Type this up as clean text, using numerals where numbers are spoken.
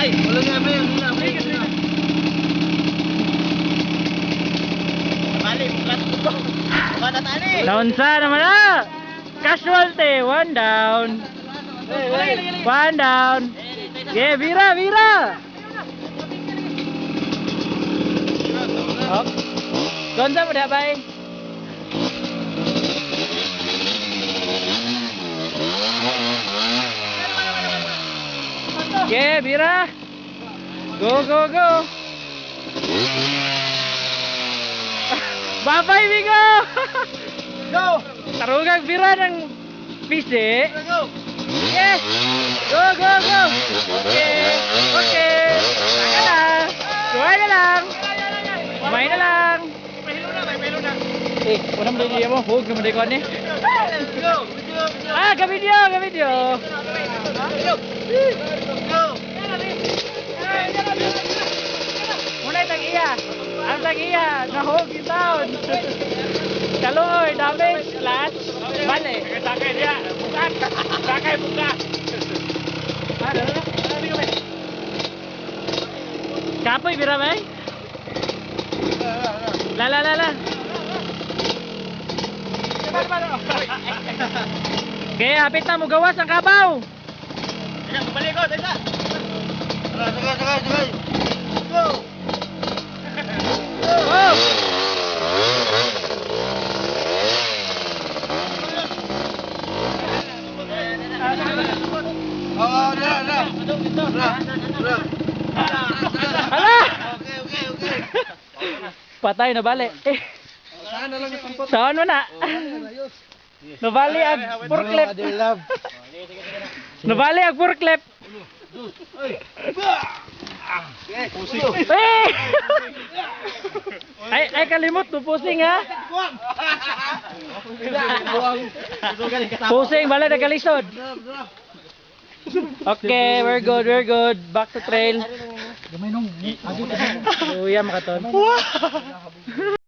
Wala nga ba yung hila. Bali, muklat ko. Baka natali. Naunsa naman na. Casualty, one down. One down. Yeah, Vira, Vira. Oh. Gonza mo dah bay. Yeah, Vira. Go, go, go. Babay, Vigo. Go! Tarugag Vira ng pisi. Go! Yes. Go, go, go. Okay. Okay. Saka lang. Suway na lang. Kumain na lang. Eh, unang video mo. Huwag naman ko ni. Go! Ah, ka-video, ka-video. Go! Muna yung tag-iya. Ang tag-iya. Nahog yung taon. Kaluoy, damage, lahat. Bale. Sakay niya. Bukat. Sakay, bukat. Ano? Kapoy, Vira ba? La. Kaya hapit na mo gawas ang kabaw. Balik ko, dito. Sakay. Go! Go! Oh, na. Hala! Okay. Patay na bali. Saan na lang nasampot? Saan mo na? Nabali ang forklift. Nabali ang forklift. Eh! Ay kalimot to pusing ha. Pusing bala na kalisod. Okay, we're good. Back to trail. Gamay nung. Uya makaton.